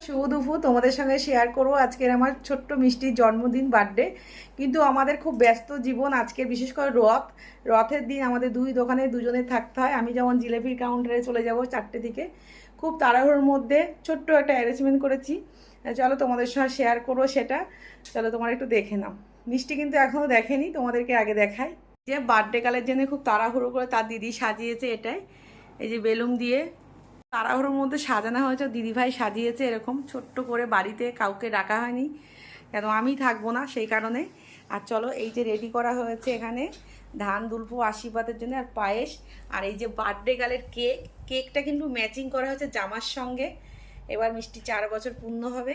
শুভ দুপুর তোমাদের সঙ্গে শেয়ার করব আজকের আমার ছোট্ট মিষ্টির জন্মদিন বার্থডে। কিন্তু আমাদের খুব ব্যস্ত জীবন আজকের, বিশেষ করে রথের দিন আমাদের দুই দোকানে দুজনে থাকতে হয়। আমি যেমন জিলেপির কাউন্টারে চলে যাব 4টে দিকে, খুব তাড়াহুড়োর মধ্যে ছোট্ট একটা অ্যারেঞ্জমেন্ট করেছি। চলো তোমাদের সঙ্গে শেয়ার করবো সেটা। চলো তোমার একটু দেখে নাও। মিষ্টি কিন্তু এখনও দেখেনি, তোমাদেরকে আগে দেখাই। যে বার্থডে কালের জন্য খুব তাড়াহুড়ো করে তার দিদি সাজিয়েছে এটাই, এই যে বেলুন দিয়ে তাড়াহুড়োর মধ্যে সাজানো হয়েছে। দিদিভাই সাজিয়েছে এরকম ছোট্ট করে, বাড়িতে কাউকে ডাকা হয়নি, কেন আমি থাকবো না সেই কারণে। আর চলো এই যে রেডি করা হয়েছে এখানে ধান দুলপো আশীর্বাদের জন্য, আর পায়েস, আর এই যে বার্থডে গালের কেকটা কিন্তু ম্যাচিং করা হয়েছে জামার সঙ্গে। এবার মিষ্টি 4 বছর পূর্ণ হবে,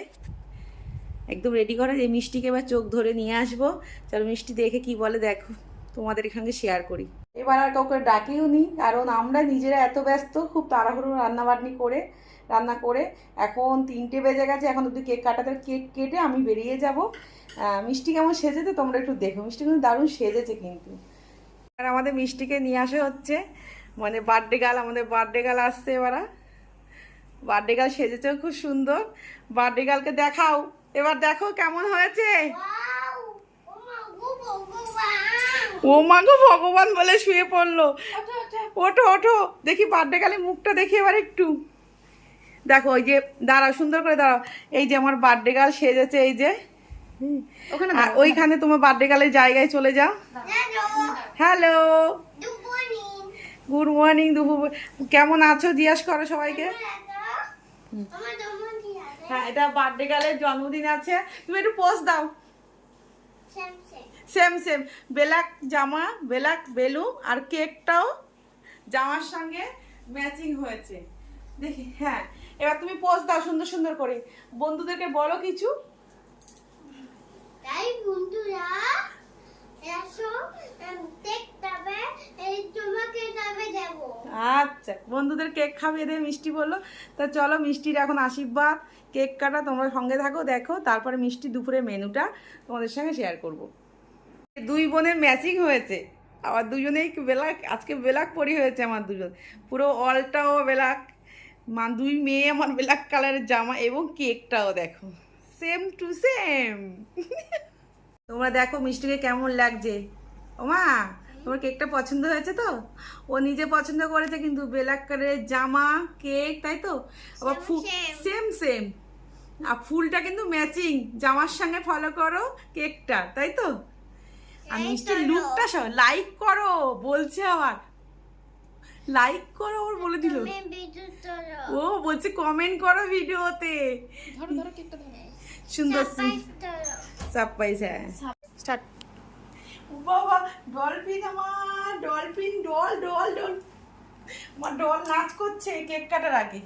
একদম রেডি করা। এই মিষ্টিকে এবার চোখ ধরে নিয়ে আসবো। চলো মিষ্টি দেখে কি বলে দেখো, তোমাদের এখানে শেয়ার করি। এবার আর কাউকে ডাকিও নি, কারণ আমরা নিজেরা এত ব্যস্ত, খুব তাড়াহুড়ো রান্না করে এখন 3টে বেজে গেছে। এখন যদি কেক কাটাতে, কেক কেটে আমি বেরিয়ে যাব। মিষ্টি কেমন সেজেছে তোমরা একটু দেখো, মিষ্টি কিন্তু দারুণ সেজেছে কিন্তু। আর আমাদের মিষ্টিকে নিয়ে আসা হচ্ছে, মানে আমাদের বার্থডে গার্ল আসছে। এবার বার্থডে গার্ল সেজেছে খুব সুন্দর। বার্থডে গার্লকে দেখাও, এবার দেখো কেমন হয়েছে। ও মা গো ভগবান বলে শুয়ে পড়লো। ওঠো ওঠো, দেখি বার্থডে গার্লের মুখটা দেখি এবার একটু দেখো। ওই যে দাঁড়াও, সুন্দর করে দাঁড়াও। এই যে আমার বার্থডে গার্ল সেজেছে, এই যে ওইখানে তোমার বার্থডে গার্লের জায়গায় চলে যাও। হ্যালো, গুড মর্নিং দুপুর, কেমন আছো জিজ্ঞাসা করো সবাইকে। হ্যাঁ, এটা বার্থডে গার্লের জন্মদিন আছে। তুমি একটু পোস্ট দাও। সেম ব্ল্যাক জামা, ব্ল্যাক বেলুন, আর কেকটাও জামার সঙ্গে ম্যাচিং হয়েছে দেখি। হ্যাঁ, এবার তুমি পোস্ট দাও সুন্দর সুন্দর করে, বন্ধুদেরকে বলো কিছু। তাই বন্ধুরা এসো, কেক খাবে, এই তোমাকে খাবে দেব। আচ্ছা, বন্ধুদের কেক খাইয়ে দেবে মিষ্টি বললো। তা চলো মিষ্টির এখন আশীর্বাদ, কেক কাটা, তোমরা সঙ্গে থাকো দেখো। তারপরে মিষ্টি দুপুরে মেনুটা তোমাদের সঙ্গে শেয়ার করব। দুই বোনের ম্যাচিং হয়েছে, আবার দুজনেই ব্ল্যাক, আজকে ব্ল্যাক পরি হয়েছে আমার দুজন, পুরো অলটাও ব্ল্যাক। দুই মেয়ে আমার ব্ল্যাক কালারের জামা, এবং কেকটাও দেখো সেম টু সেম। তোমরা দেখো মিষ্টিকে কেমন লাগছে। ওমা, তোমার কেকটা পছন্দ হয়েছে তো? ও নিজে পছন্দ করেছে কিন্তু, ব্ল্যাক কালারের জামা, কেক, তাই তো? আবার সেম আর ফুলটা কিন্তু ম্যাচিং জামার সঙ্গে। ফলো করো কেকটা, তাই তো? আর মিষ্টির লুকটা লাইক করো বলছে, আবার লাইক করো ওর বলে দিল। ও বলছে কমেন্ট করো ভিডিওতে। সুন্দর সারপ্রাইজ। হ্যাঁ, স্টার্ট। বাবা ডলফিন, আমার ডলফিন, আমার ডল নাচ করছে কেক কাটার আগে।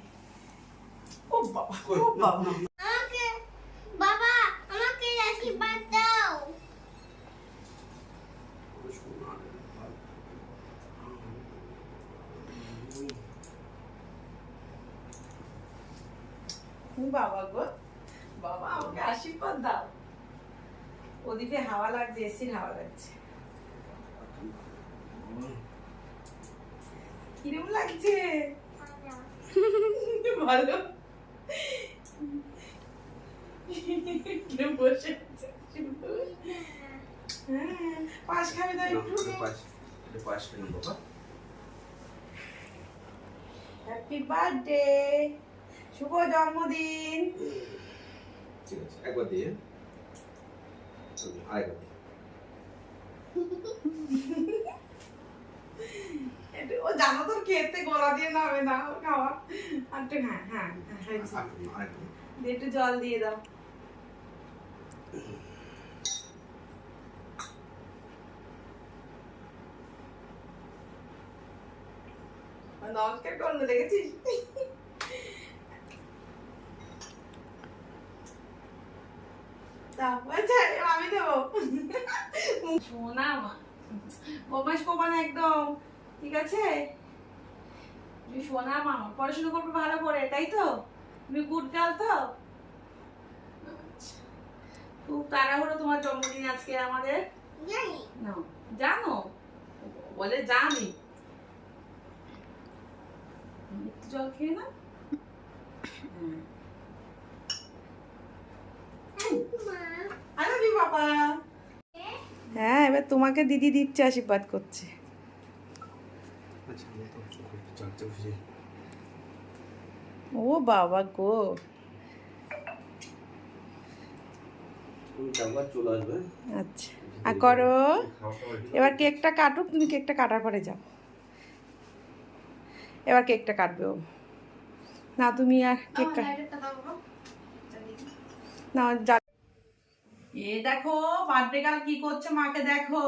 ও বাবা, ও বাবা, বাবা আমাকে আশীর্বাদ দাও। বাবা গো, বাবা আমাকে আশীর্বাদ দাও। ওদিকে হাওয়া লাগছে, এসির হাওয়া লাগছে। কিরম লাগছে? ভালো। কিরম বসে আছে? হ্যাঁ, পাশ খাবে তো একটু। হ্যাপি বার্থডে, শুভ জন্মদিন। ঠিক আছে, একবার দিয়ে আরেকবার দিয়ে। ও জানো তো খেতে গলা দিয়ে নামে না ওর খাওয়া। একটু হ্যাঁ একটু জল দিয়ে দাও। নমস্কার করলো, দেখেছিস? আমি দেবো। শোনা মা, বদমাইশ করবা না একদম, ঠিক আছে? তুমি শোনা মা, পড়াশোনা করবে ভালো করে, তাই তো? তুমি গুড গার্ল তো? খুব তাড়াহুড়ো তোমার জন্মদিন আজকে আমাদের। জানো বলে জানি। একটু জল খেয়ে না। বাবা। হ্যাঁ, এবার তোমাকে দিদি দিচ্ছে, আশীর্বাদ করছে। আচ্ছা আমি তো চাকতে বসে ও বাবা গো। তুমি একবার চলে আসবে। আচ্ছা, আর করো। এবার কেকটা কাটুক, তুমি কেকটা কাটার পরে যাও। এবার কেকটা কাটবে ও। না তুমি আর কেক না যা। এ দেখো বার্থডে গার্ল কি করছে, মাকে দেখো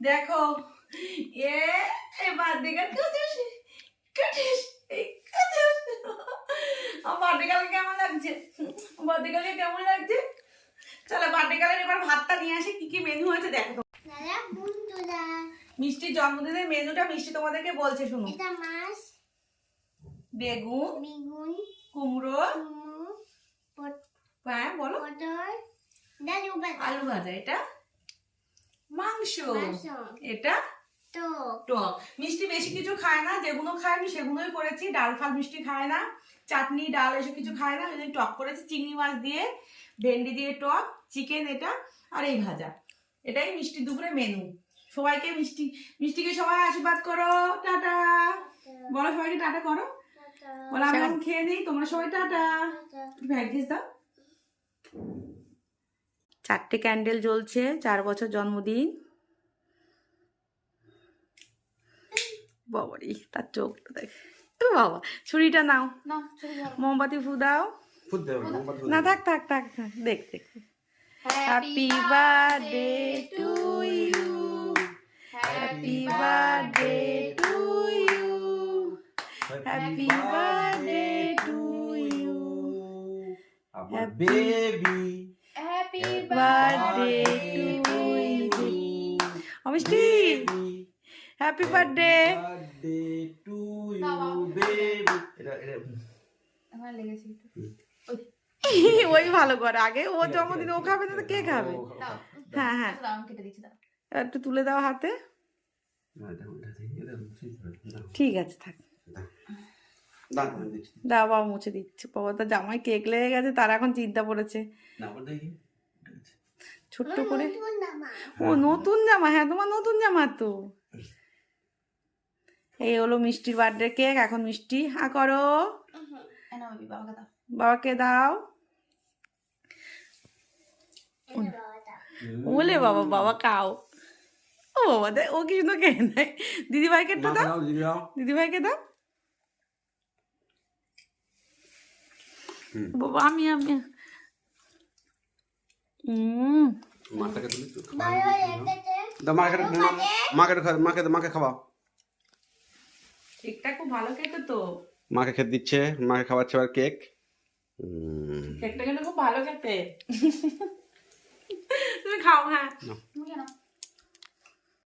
দেখো। এ বার্থডে গার্ল করছিস করছিস আমার বার্থডে গার্লকে কেমন লাগছে? বার্থডে গার্লকে কেমন লাগছে? চলো বার্থডে গার্লের এবার ভাতটা নিয়ে আসি, কি কি মেনু আছে দেখো। দাদা বন্ধুরা, মিষ্টির জন্মদিনের মেনুটা মিষ্টি তোমাদেরকে বলছে, শুনো। এটা মাছ, বেগুন, বেগুন, কুমড়ো, কুমড়ো, হ্যাঁ বলো, পটল, ডালু ভাজা, আলু ভাজা, এটা মাংস, মাংস, এটা তো টক। মিষ্টি বেশি কিছু খায় না, যেগুলো খায় আমি সেগুলোই করেছি। ডাল ফাল মিষ্টি খায় না, চাটনি ডাল এসব কিছু খায় না, ওই জন্য টক করেছি। চিংড়ি মাছ দিয়ে, ভেন্ডি দিয়ে টক, চিকেন এটা, আর এই ভাজা। এটাই মিষ্টি দুপুরে মেনু। সবাইকে মিষ্টিকে সবাই আশীর্বাদ করো, টাটা বলো, সবাইকে টাটা করো। বলো আমি এখন খেয়ে নিই, তোমরা সবাই টাটা। ভ্যাগিস দাও। 4টে ক্যান্ডেল জ্বলছে, 4 বছর জন্মদিন। বাবারি তার চোখটা দেখ। ও বাবা, ছুরিটা নাও, মোমবাতি ফু দাও। ফুট দেবে মোমবাতি না থাক থাক থাক থাক, দেখ দেখ। Happy birthday to you, happy birthday to you, happy birthday to you, আমার baby happy birthday to you. অমিষ্টি happy birthday. Birthday to you baby. এটা আমার লেগেছে ওই ভালো করে, আগে ও জন্মদিন ও খাবে না তো কে খাবে? হ্যাঁ হ্যাঁ, দাও, কেটে দিচ্ছি, দাও। একটু তুলে দাও হাতে। না এটা ওটা থেকে এটা মুছে দাও। ঠিক আছে থাক, দাও আমি দিচ্ছি। দাও বাবা মুছে দিচ্ছে। বাবা তো জামাই কেক লেগে গেছে, তার এখন চিন্তা পড়েছে। না ওটা দেখি। ছোট্ট করে। ও নতুন জামা, হ্যাঁ তোমার নতুন জামা তো। এই হলো মিষ্টির বার্থডে কেক। এখন মিষ্টি হা করো, বাবাকে দাও। বলে বাবা, বাবা খাও। ও বাবা দে, ও কি সুন্দর খেয়ে নেয়। দিদিভাইকে একটু দাও, দাও দিদি দাও। দিদিভাইকে দাও। বাবা আমি আমি মাটাকে তুলি তো। বড় লেগেছে। দাও মাকে খাওয়াও। কেকটা খুব ভালো কেটে তো। মাকে খেতে দিচ্ছে, মাকে খাওয়াচ্ছে আর কেক। কেকটা কিন্তু খুব ভালো খেতে। তুমি খাও, হ্যাঁ। নাও।